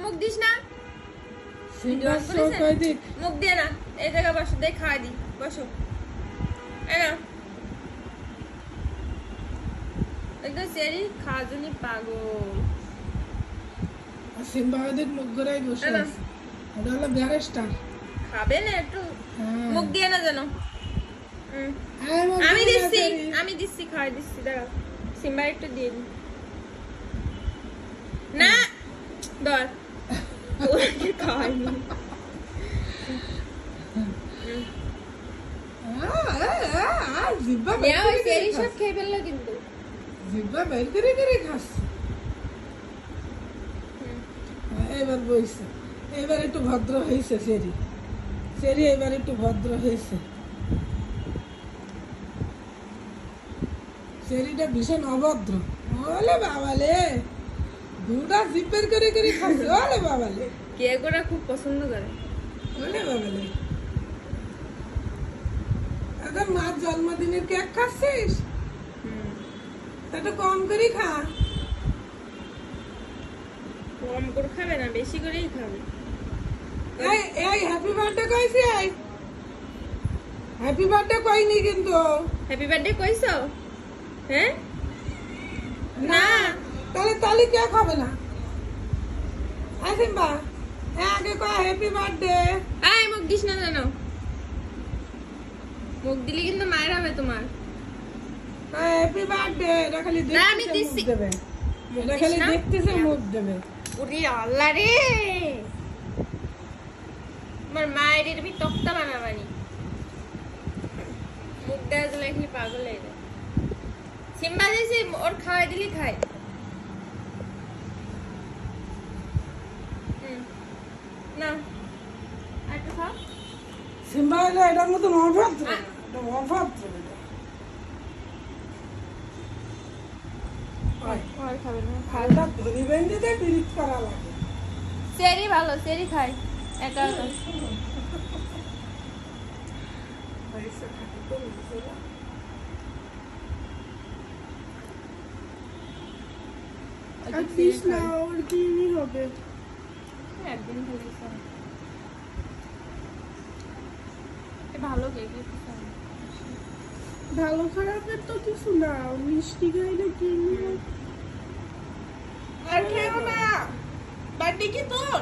মুখ দিস না মুখ দিয়ে না এই জায়গা বসো দেখ খাওয়াই দি বসো না একদম সেরি খাওয়ার জন্য পাগল সিম্বাদের মুখ ধরাই বসে আছে এটা হলো ব্যারিস্টার খাবে না একটু মুখ দিয়ে না জানো আমি দিচ্ছি খাওয়াই দিচ্ছি দাঁড়াও সিম্বা একটু দিয়ে দিই না ধর ওকে খাওয়াইনি জিব্বা সব খেয়ে ফেললো কিন্তু জিব্বা বের করে করে খাচ্ছে এবার বইছে এবার একটু ভদ্র হয়েছে সেরি সেরি এবার একটু ভদ্র হয়েছে সেরিটা ভীষণ অভদ্র ওলে বাবালে দুটা জিপের করে করে খাচ্ছে ওলে বাবালে কেক ওরা খুব পছন্দ করে ওলে বাবালে এখন মার জন্মদিনের কেক খাচ্ছিস একটু কম করে খা কম করে খাবে না বেশি করেই খাবে এই হ্যাপি বার্থডে কইছি হ্যাপি বার্থডে কইনি কিন্তু হ্যাপি বার্থডে কইছো হ্যাঁ না তাহলে তাহলে কে খাবে না আসিম্বা আগে কয় হ্যাপি বার্থডে এই মুখ দিস না জানো মুখ দিলে কিন্তু মায়ের হবে তোমার হ্যাপি বার্থডে এটা খালি দেখতেছে মুখ দেবে এটা খালি দেখতেছে মুখ দেবে ওরে আল্লাহ রে আমার মায়ের এর তক্তা বানাবানি মুখ দেওয়া গেলে এখানে পাগল হয়ে যায় সিম্বা দিয়েছি ওর খাওয়াই দিলি খায় না আরেকটু খাও সিম্বা হলো এটার মতন অভদ্র অভদ্র খাবে না খালটা ধরি বেঁধে পিরিত করা লাগে সেরি ভালো সেরি খাই একা একদিন ভালো ভালো খারাপের তো কিছু না মিষ্টি খাইলে কি আর খেও না বার্থডে কি তোর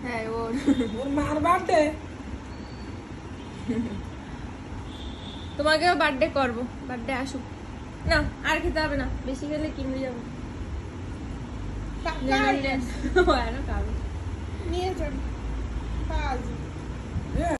হ্যাঁ ওর মার বার্থডে তোমাকেও বার্থডে করবো বার্থডে আসুক না আর খেতে হবে না বেশি খেলে কিনবে যাবো নিয়ে যান